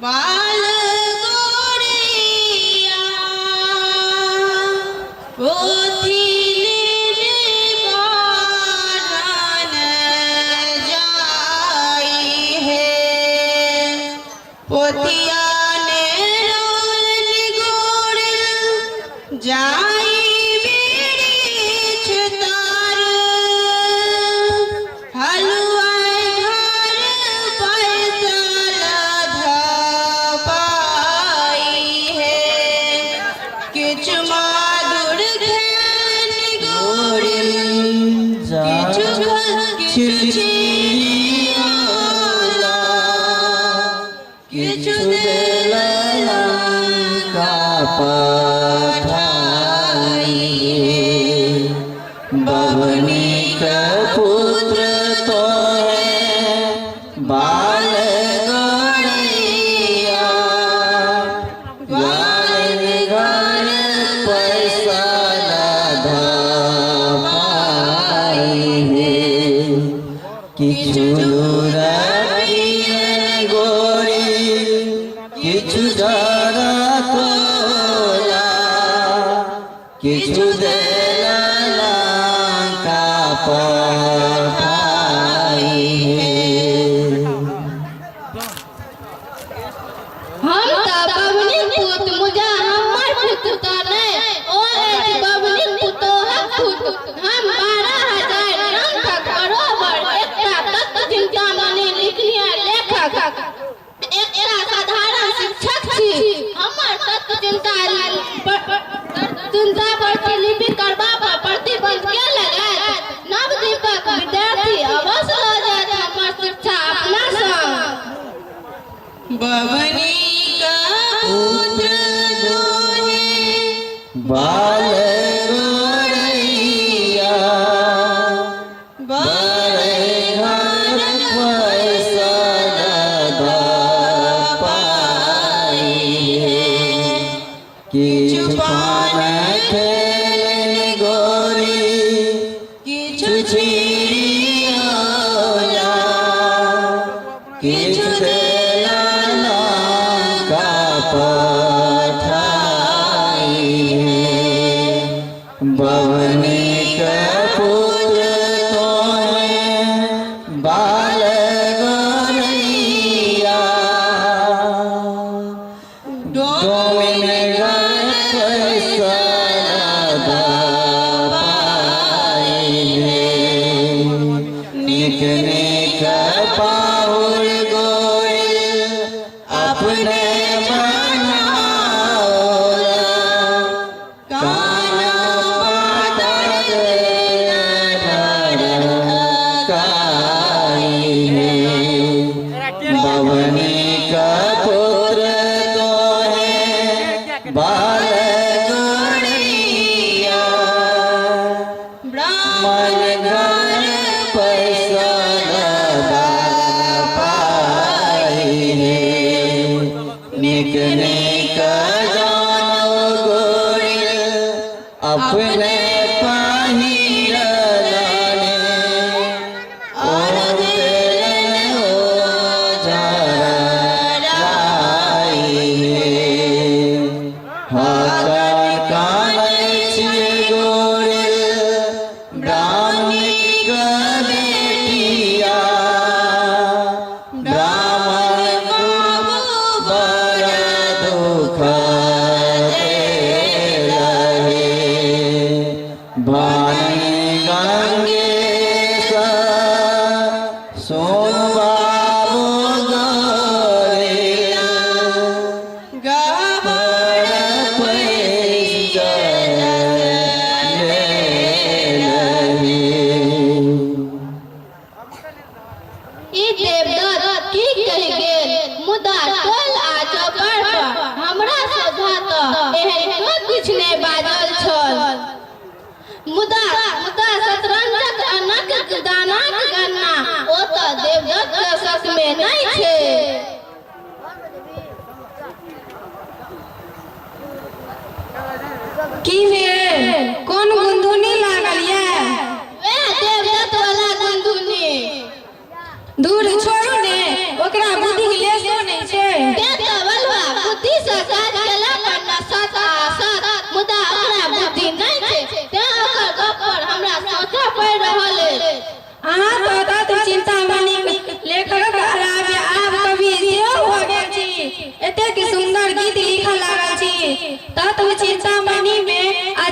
बाल गोरिया पोथी लेने बारन जाई है। पोथिया ने रोल गोरिल जाई बिरिछ तार हलवाई घर पैसा धपाई है। किछ मादुर खेन गोरिल किछु चिड़ियाला किछु देला का पठाई बवनी का पुत्र तो है बाल गौरैया ग्वाल घर पैसा धपाई है। किछु रतियन गोरी किछु जरा तोला किछु देला का पठाई है। हम त बबनी पुत मुजा हमर पुत त नै ओ अछि बबनी पुतोह पुत। हम 12,000 अंक बरोबर एकटा तत्व चिंतामणि लिखिया लेखक एकटा साधारण शिक्षक छी। हमर तत्व चिंता प्रतिलिपि करबा पर प्रतिबंध के लगाए नवदीपक विद्यार्थी अवश्य लऽ जायत हमर शिक्षा अपना संग। बवनी का पुत्र दोहे बाल गौरैया बड़े घर पैसा धपाई है। किछु पान खेलन गोरी किछु चिड़ियाला किछु देला का पठाई है। बवनी का पुत्र तो है बाल गौरैया डोमिन घर पैसा धपाई है। निक निक पाहुर गोरिल अपने बनाओला काना पातर ढड़काई है। बवनी का पुत्र तो है बाल गौरैया ब्राह्मण घर पैसा धपाई है। निक निक जानो गोरिल अपने पहिरलाने और देलन ओझराई है। हकन कानै छियै गोरिल ब्राह्मणिक बेटिया ब्राह्मण बाबू बड़ दुख देला है। बानी गंगेश सोन बाबू गोरिल गाबर पैसा लेला है। ई देवदत्त की कहि गेल मुदा टोल आ चौपर पर हमरा सोझा त एहन किछ नहि बाजल छल। मुदा शतरंजक अनक दानाक गणना ओ त देवदत्त के शक में नहि छै। की भेल कोन गुंधुनी लागल ये? वे देवदत्त वाला गुंधुनी। दूर छोड़ू ने ओकरा बुद्धि लेसो नहीं छै।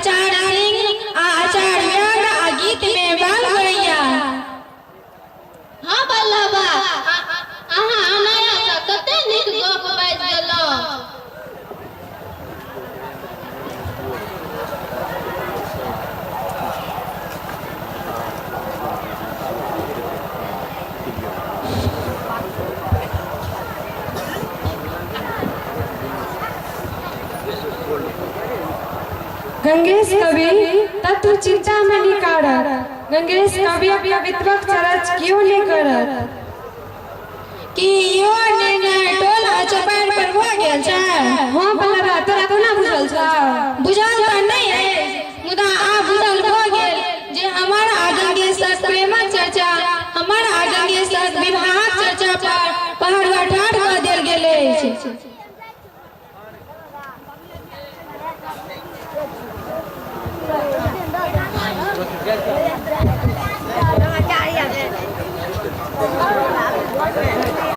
आचार्य सिंह आचार्य आ गीत में बाल गैया। हाँ बल्लभा अहाँ अनाया सा कते नीक गप बाजि गेलहुँ। गंगेश कवि तत्व चिंता में नहीं करत। गंगेश कवि कवित्वक चरच क्यों नहीं करत? कि यो निर्णय टोला चपाट पर हो गेल छै। हाँ बल्लभा तोरा कोना बुझल छ? बुझल तऽ नहीं है, मुदा आ बुझल भ गेल जे हमर आ गंगेशक प्रेमक चर्चा, हमर आ गंगेशक विवाहक चर्चा पर पहरवा ठाढ़ कऽ देल गेल अछि।